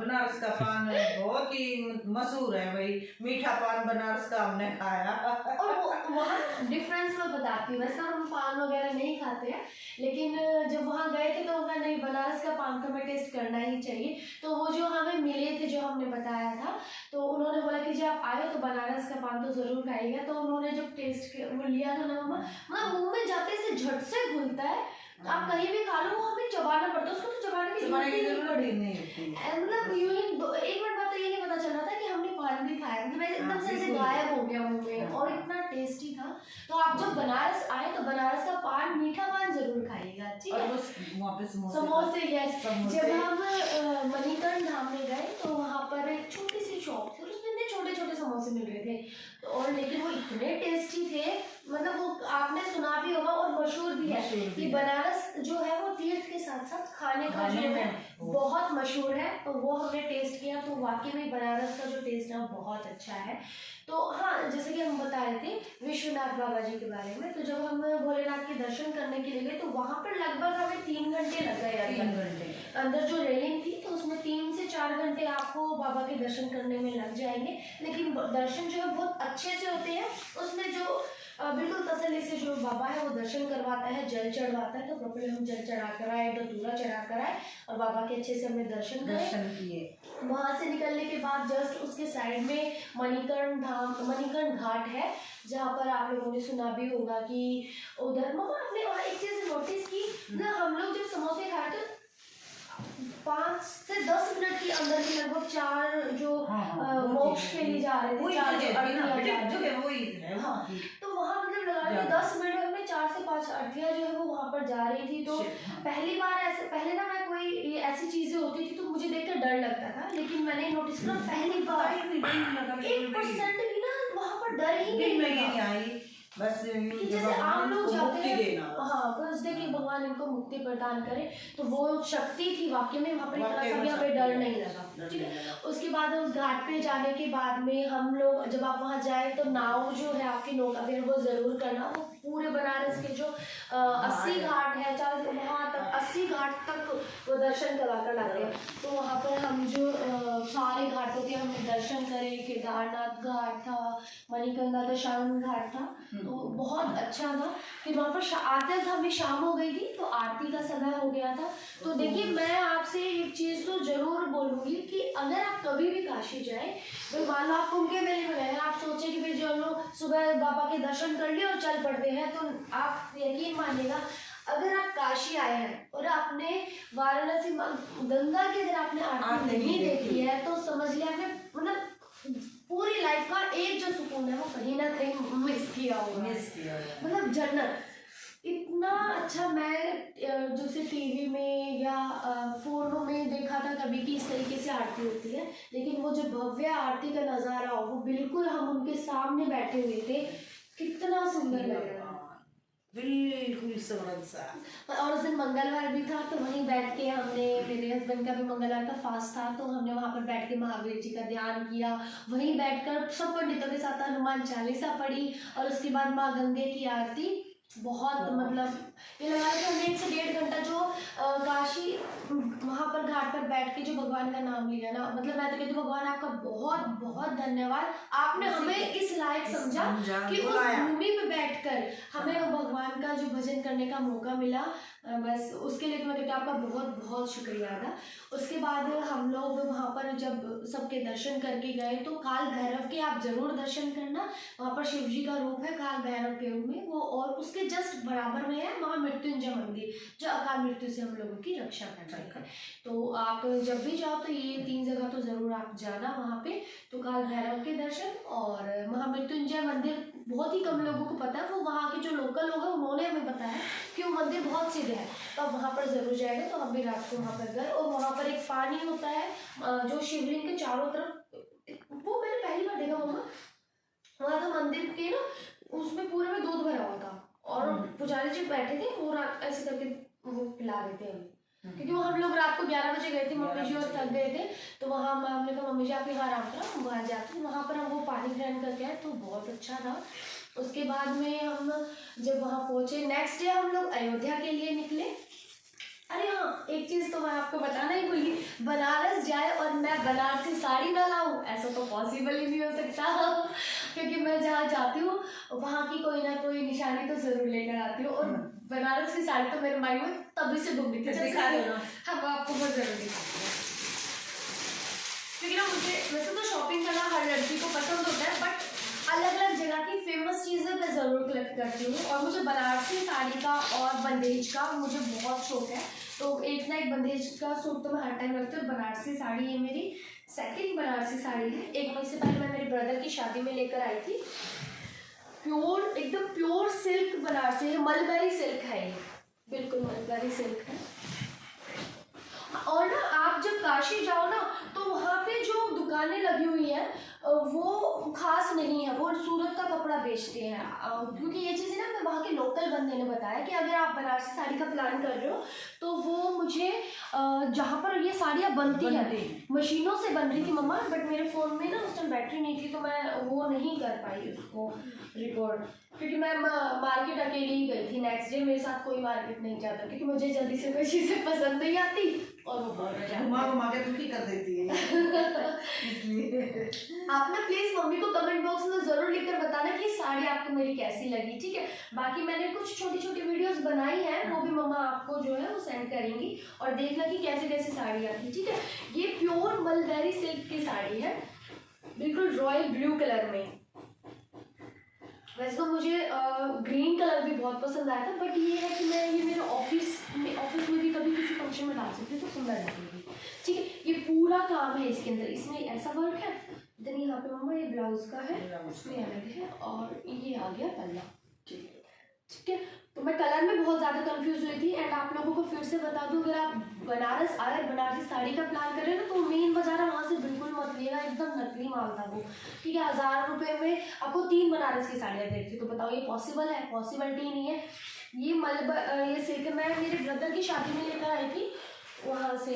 बनारस का पान बहुत ही मशहूर है भाई, मीठा पान बनारस का हमने खाया। और वहाँ डिफरेंस मैं बताती हूँ, वैसे हम पान वगैरह नहीं खाते हैं, लेकिन जब वहाँ गए थे तो मैं नहीं, बनारस का पान तो मैं टेस्ट करना ही चाहिए। तो वो जो हमें मिले थे, जो हमने बताया था, तो उन्होंने बोला कि जब आप आए तो बनारस का पान तो ज़रूर खाइएगा। तो उन्होंने जब टेस्ट वो लिया था ना मम्मा, मतलब मुँह में जाते से झट से घुलता है, आप कहीं भी खा लो वो हमें चबाना पड़ता है, उसको तो चबाने की जरूरत नहीं पड़ी। मतलब यूं ही एक मिनट बाद तो ये नहीं पता चल रहा था कि हमने पान भी खाया, मतलब एकदम से ऐसे गायब हो गया मुंह में, और इतना टेस्टी था। तो आप जब बनारस आए तो बनारस का पान, मीठा पान जरूर खाइएगा, ठीक है। समोसे, यस। जब हम मणिकर्ण धाम में गए तो वहाँ पर एक छोटी सी शॉप थी, उसमें इतने छोटे छोटे समोसे मिल रहे थे, तो और लेकिन वो इतने टेस्टी थे, मतलब वो आपने सुना भी होगा और मशहूर भी है कि बनारस जो है वो तीर्थ के साथ साथ खाने का जो है बहुत मशहूर है। तो वो हमने टेस्ट किया, तो वाकई में बनारस का जो टेस्ट है वो बहुत अच्छा है। तो हाँ, जैसे कि हम बता रहे थे विश्वनाथ बाबा जी के बारे में, तो जब हम भोलेनाथ के दर्शन करने के लिए गए तो वहाँ पर लगभग हमें 3 घंटे लग गए। 3 घंटे अंदर जो रेलिंग थी, तो उसमें 3 से 4 घंटे आपको बाबा के दर्शन करने में लग जाएंगे, लेकिन दर्शन जो है बहुत अच्छे से होते हैं। उसमें जो बिल्कुल तसल्ली से जो बाबा है वो दर्शन करवाता है, जल चढ़वाता है, तो प्रॉपर हम जल चढ़ा कर आए, धतूरा चढ़ा कर आए और बाबा के अच्छे से हमने दर्शन किए। वहाँ से निकलने के बाद जस्ट उसके साइड में मणिकर्ण धाम, मणिकर्ण घाट है, जहाँ पर आप लोगों ने सुना भी होगा कि उधर मम्मा आपने वहाँ एक चीज़ नोटिस की ना, हम लोग जब समोसे खाए थे 5 से 10 मिनट के अंदर ही लगभग 4 जो मोक्ष के लिए जा रहे थे, 4 तो वहाँ मतलब लगा लो 10 मिनट में 4 से 5 अर्थियाँ जो है वो वहाँ पर जा रही थी। तो पहली बार ऐसे, पहले ना मैं कोई ऐसी चीजें होती थी तो मुझे देखकर डर लगता था, लेकिन मैंने नोटिस किया पहली बार 1% भी ना वहाँ पर डर ही नहीं लगा, बस जैसे आप लोग जाते हैं, हाँ, बस देखिए भगवान इनको मुक्ति प्रदान करे, तो वो शक्ति थी वाकई में वहाँ पर, इतना सा भी हमें डर नहीं लगा, ठीक है। उसके बाद उस घाट पे जाने के बाद में हम लोग जब आप वहाँ जाए तो नाव जो है आपकी नौका विहार वो जरूर करना। वो पूरे बनारस के जो 80 घाट है, चाहे वहाँ तक 80 घाट तक वो दर्शन करा कर लाते हैं। तो वहाँ पर हम जो सारे घाटों के हमने दर्शन करे, केदारनाथ घाट था, मणिकर्णिका दशांग घाट था, तो बहुत अच्छा था। फिर वहाँ पर आते हमें शाम हो गई थी, तो आरती का समय हो गया था। तो देखिए मैं आपसे एक चीज़ तो जरूर बोलूँगी कि अगर आप कभी भी काशी जाए, तो मान लो आप कुंभ के मेले में गए, आप सोचे कि भाई जो लोग सुबह बाबा के दर्शन कर लिए और चल पड़ते हैं, तो आप यकीन मानिएगा अगर आप काशी आए हैं और आपने वाराणसी गंगा की अगर आपने आरती नहीं देखी है, तो समझ लिया आपने मतलब पूरी लाइफ का एक जो सुकून है वो कहीं ना कहीं मिस किया होगा, मतलब जन्नत। इतना अच्छा मैं जैसे टीवी में या फोनों में देखा था कभी कि इस तरीके से आरती होती है, लेकिन वो जो भव्य आरती का नज़ारा हो वो बिल्कुल हम उनके सामने बैठे हुए थे, कितना सुंदर लग रहा है, बिल्कुल समझ सा। और उस दिन मंगलवार भी था, तो वहीं बैठ के हमने, मेरे हस्बैंड का भी मंगलवार का फास्ट था, तो हमने वहाँ पर बैठ के महावीर जी का ध्यान किया, वहीं बैठकर सब पंडितों के साथ हनुमान चालीसा पढ़ी, और उसके बाद माँ गंगे की आरती। बहुत मतलब ये लगा कि हमने 1 से 1.5 घंटा जो काशी वहाँ पर घाट पर बैठ के जो भगवान का नाम लिया ना, मतलब मैं तो कहती हूँ भगवान आपका बहुत बहुत धन्यवाद, आपने हमें इस लायक समझा कि उस भूमि पे बैठकर हमें भगवान का जो भजन करने का मौका मिला। बस उसके लिए तो मैं कहती हूँ आपका बहुत बहुत शुक्रिया अदा। उसके बाद हम लोग वहाँ पर जब सबके दर्शन करके गए, तो काल भैरव के आप जरूर दर्शन करना, वहाँ पर शिव जी का रूप है काल भैरव के रूप में वो, और उसके जस्ट बराबर में है महामृत्युंजय मंदिर जो अकाल मृत्यु से हम लोगों की रक्षा करता है। तो आप जब भी जाओ तो ये 3 जगह तो जरूर आप जाना वहाँ पे, तो काल भैरव के दर्शन और महामृत्युंजय मंदिर बहुत ही कम लोगों को पता है, वो वहाँ के जो लोकल लोग हैं उन्होंने हमें बताया कि वो मंदिर बहुत सीधे है, तो आप वहाँ पर जरूर जाएंगे। तो हम भी रात को वहाँ पर गए, और वहाँ पर एक पानी होता है जो शिवलिंग के चारों तरफ, वो मैंने पहली बार देखा मम्मा, वहाँ था मंदिर के ना उसमें पूरे में दूध भरा हुआ था, और पुजारी जी बैठे थे और ऐसे करके वो पिला रहे थे हमें, क्योंकि वो हम लोग रात को 11 बजे गए थे, मम्मी जी और थक गए थे, तो वहाँ हमने कहा मम्मी जी आप यहाँ आराम करो, हम वहाँ जाते, वहाँ पर हम वो पानी ग्रहण करके आए, तो बहुत अच्छा था। उसके बाद में हम जब वहाँ पहुँचे, नेक्स्ट डे हम लोग अयोध्या के लिए निकले। अरे हाँ, एक चीज़ तो मैं आपको बताना ही भूली, बनारस जाए और मैं बनारसी साड़ी ना लाऊं, ऐसा तो पॉसिबल ही नहीं हो सकता क्योंकि मैं जहाँ जाती हूँ वहाँ की कोई ना कोई निशानी तो ज़रूर लेकर आती हूँ। और बनारस की साड़ी तो मेरे माइंड में तभी से घूम रही थी। दिखा दो ना। हाँ, वो आपको बहुत ज़रूर दिखाती हूँ, क्योंकि ना मुझे वैसे तो शॉपिंग करना हर लड़की को पसंद होता है, बट अलग अलग जगह की फेमस चीज़ें मैं ज़रूर कलेक्ट करती हूँ। और मुझे बनारसी साड़ी का और बंदेज का मुझे बहुत शौक है, तो एक ना एक बंदेज का सूट तो मैं हर टाइम रखती हूँ। बनारसी साड़ी ये मेरी सेकंड बनारसी साड़ी है। 1 महीने से पहले मैं मेरे ब्रदर की शादी में लेकर आई थी। प्योर, एकदम प्योर सिल्क बनारसी है, मलबरी सिल्क है ये, बिल्कुल मलबरी सिल्क है। और ना आप जब काशी जाओ ना तो वहाँ पे जो दुकानें लगी हुई हैं वो खास नहीं है, वो सूरत का कपड़ा बेचते हैं। क्योंकि ये चीज़ें ना मैं वहाँ के लोकल बंदे ने बताया कि अगर आप बनारसी साड़ी का प्लान कर रहे हो तो वो मुझे जहाँ पर ये साड़ियाँ बनती हैं मशीनों से बन रही थी मम्मा, बट मेरे फ़ोन में ना उस टाइम बैटरी नहीं थी तो मैं वो नहीं कर पाई उसको रिकॉर्ड, क्योंकि मैं मार्केट अकेली ही गई थी। नेक्स्ट डे मेरे साथ कोई मार्केट नहीं जाता क्योंकि मुझे जल्दी से कोई चीज़ें पसंद नहीं आती और वो बहुत घुमा के दुखी कर देती है इसलिए आप ना प्लीज मम्मी को कमेंट बॉक्स में जरूर लिखकर बताना कि साड़ी आपको मेरी कैसी लगी, ठीक है। बाकी मैंने कुछ छोटी छोटी वीडियोस बनाई हैं, वो भी मम्मा आपको जो है वो सेंड करेंगी और देखना कि कैसे कैसे साड़ी आती है, ठीक है। ये प्योर मलबरी सिल्क की साड़ी है, बिल्कुल रॉयल ब्लू कलर में। वैसे तो मुझे ग्रीन कलर भी बहुत पसंद आया था, बट ये है कि मैं ये मेरे ऑफिस में भी कभी किसी फंक्शन में डाल सकती हूँ तो सुंदर लगेगी, ठीक है। ये पूरा काम है इसके अंदर, इसमें ऐसा वर्क है। देन यहाँ पे मम्मा ये ब्लाउज का है, इसमें अलग है, और ये आ गया पल्ला, ठीक है। तो मैं कलर में बहुत ज़्यादा कंफ्यूज हुई थी। एंड आप लोगों को फिर से बता दूं, अगर आप बनारस आए बनारसी साड़ी का प्लान कर रहे हो ना तो मेन बाजार है, वहाँ से बिल्कुल मत लेना, एकदम नकली माल था वो, ठीक है। 1000 रुपये में आपको 3 बनारस की साड़ियाँ दे रही थी, तो बताओ ये पॉसिबल है? पॉसिबिलिटी नहीं है। ये सिल्क मैं मेरे ब्रदर की शादी में लेकर आई थी वहाँ से,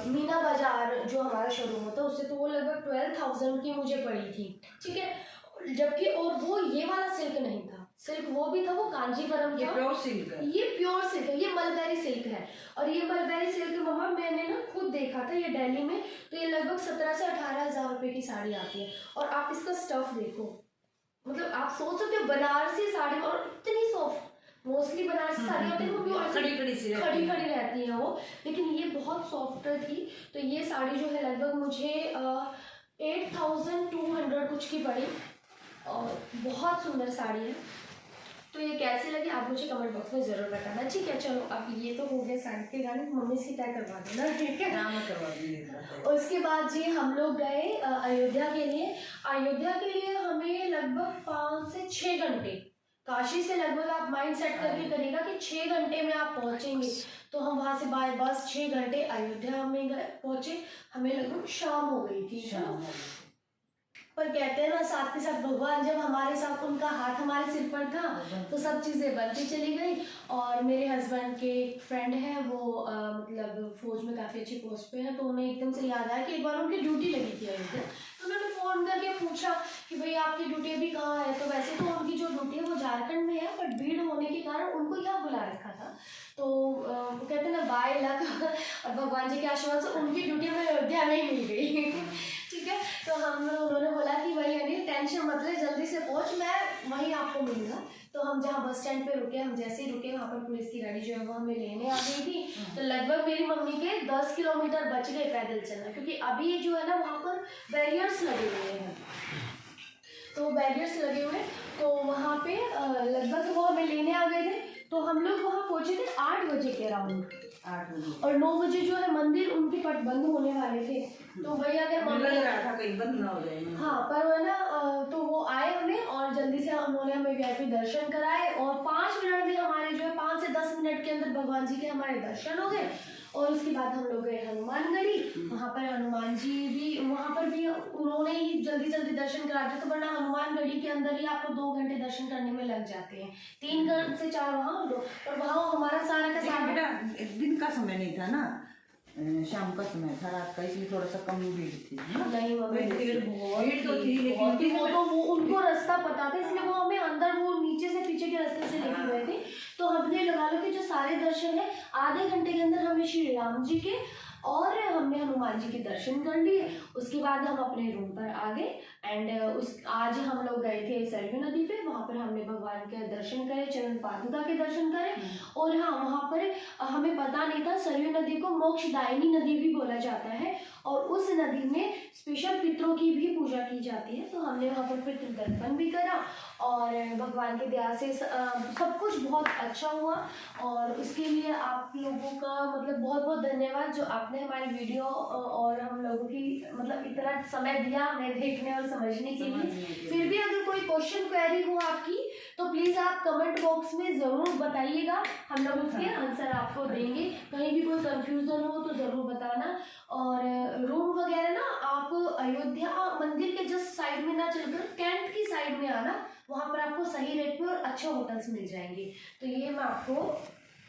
मीना बाजार जो हमारा शोरूम होता है उससे, तो वो लगभग 12,000 की मुझे पड़ी थी, ठीक है। जबकि और वो ये वाला सिल्क नहीं था, सिल्क वो भी था, वो कांजीवरम था, प्योर सिल्क है, ये प्योर सिल्क है, ये मलबरी सिल्क है। और ये मलबरी सिल्क मम्मा मैंने ना खुद देखा था ये दिल्ली में, तो ये लगभग 17 से 18,000 रुपये की साड़ी आती है। और आप इसका स्टफ देखो, मतलब आप सोच सकते हो बनारसी साड़ी, और इतनी सॉफ्ट, मोस्टली बनारसी साड़ी होती है वो भी खड़ी खड़ी रहती है वो, लेकिन ये बहुत सॉफ्ट थी। तो ये साड़ी जो है लगभग मुझे 8,200 कुछ की पड़ी, और बहुत सुंदर साड़ी है। तो ये कैसे लगी आप मुझे कमेंट बॉक्स में ज़रूर बताना, ठीक है। चलो अब ये तो हो गए साड़ी के गाने, मम्मी इसकी तय करवा देना, ठीक है। करवा दिए। उसके बाद जी हम लोग गए अयोध्या के लिए। अयोध्या के लिए हमें लगभग 5 से 6 घंटे, काशी से लगभग आप माइंड सेट करके करिएगा कि 6 घंटे में आप पहुंचेंगे। तो हम वहाँ से बाय बस 6 घंटे अयोध्या में पहुँचे, हमें लगभग शाम हो गई थी। पर कहते हैं ना साथ के साथ भगवान जब हमारे साथ, उनका हाथ हमारे सिर पर था तो सब चीज़ें बनती चली गई। और मेरे हस्बैंड के एक फ्रेंड है, वो मतलब फौज में काफ़ी अच्छी पोस्ट पे है, तो उन्हें एकदम से याद आया कि एक बार उनकी ड्यूटी लगी थी अयोध्या। तो उन्होंने फ़ोन करके पूछा कि भाई आपकी ड्यूटी अभी कहाँ है। तो वैसे तो उनकी जो ड्यूटी है वो झारखंड में है, बट भीड़ होने के कारण उनको यहाँ बुला रखा था। तो कहते हैं ना बाय लक और भगवान जी के आशीर्वाद से उनकी ड्यूटी में अयोध्या में ही मिल गई, ठीक है। तो उन्होंने बोला कि भाई अनिल टेंशन मत ले, जल्दी से पहुंच, मैं वहीं आपको मिलूंगा। तो हम जहाँ बस स्टैंड पे रुके, हम जैसे ही रुके वहाँ पर पुलिस की गाड़ी जो है वो हमें लेने आ गई थी। तो लगभग मेरी मम्मी के 10 किलोमीटर बच गए पैदल चलना, क्योंकि अभी जो है ना वहाँ पर बैरियर्स लगे हुए हैं, तो बैरियर्स लगे हुए, तो वहाँ पे लगभग वो हमें लेने आ गए थे। तो हम लोग वहाँ पहुँचे थे 8 बजे के अराउंड, 8 बजे, और 9 बजे जो है मंदिर उनके पट बंद होने वाले थे। तो भैया अगर लग रहा था कहीं बंद ना हो जाए, हाँ, पर वो ना तो वो आए हमें, और जल्दी से उन्होंने हमें वीआईपी दर्शन कराए, और 5 मिनट में हमारे जो है 5 से 10 मिनट के अंदर भगवान जी के हमारे दर्शन हो गए। और उसके बाद हम लोग गए हनुमानगढ़ी, वहाँ पर हनुमान जी भी, वहाँ पर भी उन्होंने ही जल्दी जल्दी दर्शन करा दिया। तो वरना हनुमानगढ़ी के अंदर ही आपको 2 घंटे दर्शन करने में लग जाते हैं, 3 से 4 वहाँ दो, और वहाँ हमारा सारा का सारा बेटा दिन का समय नहीं था ना, शाम का समय था, रात का, इसलिए थोड़ा सा कम भीड़ थी। नहीं मम्मी भीड़ तो थी, लेकिन लेकिन वो उनको रास्ता पता था, इसलिए वो हमें अंदर वो नीचे से पीछे के रास्ते से लेके गए थे। तो हमने लगा लो कि जो सारे दर्शन है आधे घंटे के अंदर हमें श्री राम जी के और हमने हनुमान जी के दर्शन कर लिए। उसके बाद हम अपने रूम पर आ गए एंड आज हम लोग गए थे सरयू नदी पे, वहाँ पर हमने भगवान के दर्शन करे, चरण पादुका के दर्शन करे। और हाँ, वहाँ पर हमें पता नहीं था सरयू नदी को मोक्षदायिनी नदी भी बोला जाता है और उस नदी में स्पेशल पितरों की भी पूजा की जाती है। तो हमने वहाँ पर पितृ दर्पण भी करा और भगवान की दया से सब कुछ बहुत अच्छा हुआ। और उसके लिए आप लोगों का मतलब बहुत बहुत धन्यवाद जो आपने हमारी वीडियो और हम लोगों की मतलब इतना समय दिया हमें देखने और समझने के लिए। फिर भी अगर कोई क्वेश्चन क्वेरी हो आपकी तो प्लीज़ आप कमेंट बॉक्स में ज़रूर बताइएगा, हम लोग उसके आंसर आपको देंगे। कहीं भी कोई कंफ्यूजन हो तो ज़रूर बताना। और रूम वगैरह ना आप अयोध्या मंदिर के जस्ट साइड में ना चलकर कैंट की साइड में आना, वहाँ पर आपको सही रेट में और अच्छे होटल्स मिल जाएंगे। तो ये मैं आपको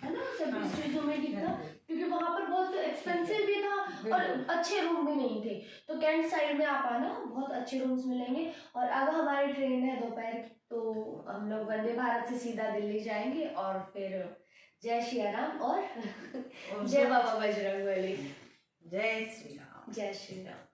है ना सभी चीज़ों में लिखा, क्योंकि वहाँ पर बहुत एक्सपेंसिव भी था और अच्छे रूम भी नहीं थे। तो कैंट साइड में आप आना, बहुत अच्छे रूम्स मिलेंगे। और अब हमारी ट्रेन है दोपहर की, तो हम लोग वंदे भारत से सीधा दिल्ली जाएंगे और फिर जय श्री राम और जय बाबा बजरंगबली। जय श्री राम। जय श्री राम।